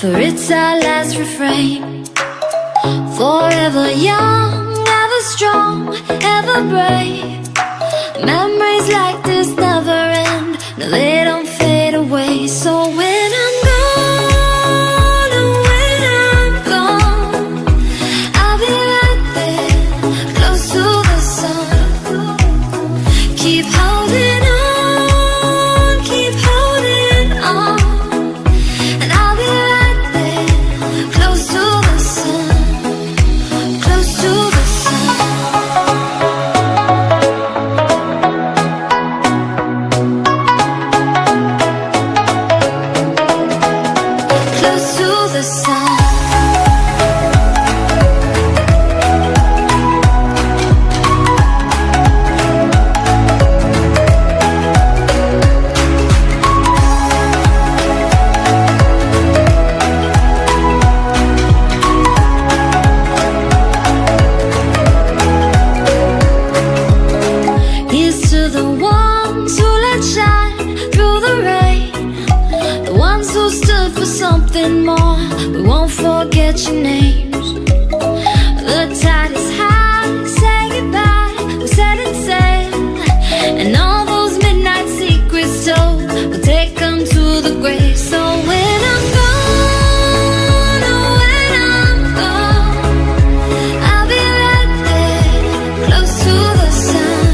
for it's our last refrain. Forever young, ever strong, ever brave. Memories like this never end, no, they don't fade away. So when I'm gone, oh, when I'm gone, I'll be right there, close to the sun. Keep holding on, keep holding on, and I'll be right there, close to the sun, close to the sun. Close to the sun. Here's to the ones who let shine through the rain, the ones who stood for something more. We won't forget your names. The tide is high, say goodbye, we're setting sail, and all those midnight secrets told, we'll take them to the grave. So when I'm gone, oh, when I'm gone, I'll be right there, close to the sun.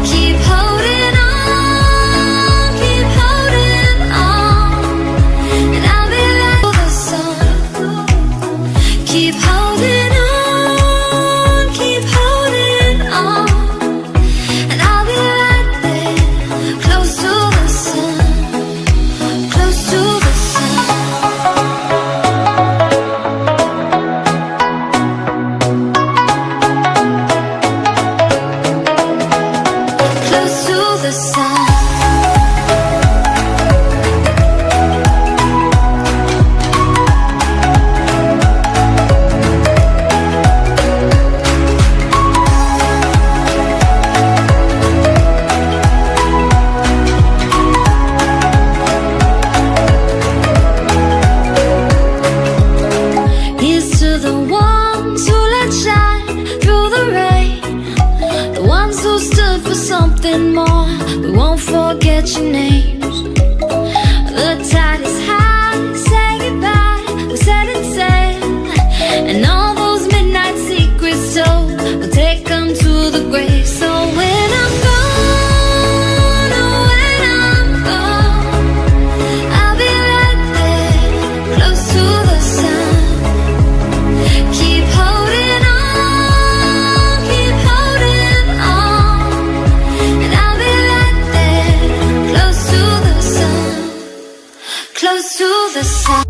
Keep holding on, keep holding on, and I'll be right to the sun. Keep holding on, keep holding on, and I'll be right there, close to the sun, close to the sun. Close to the sun. Here's to the ones who let shine through the rain, the ones who stood for something more. We won't forget your names. The tide is high, say goodbye, we're setting sail, and all those midnight secrets told, we'll take them to the grave. So when I'm gone, oh, when I'm gone, I'll be right there, close to the sun. Keep holding on, keep holding on, and I'll be right there, close to the sun, close to the sun.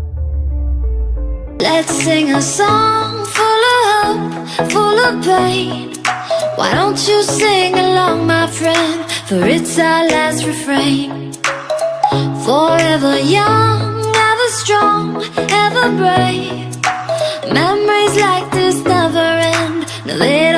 Let's sing a song full of hope, full of pain. Why don't you sing along, my friend, for it's our last refrain. Forever young, ever strong, ever brave. Memories like this never end, no, they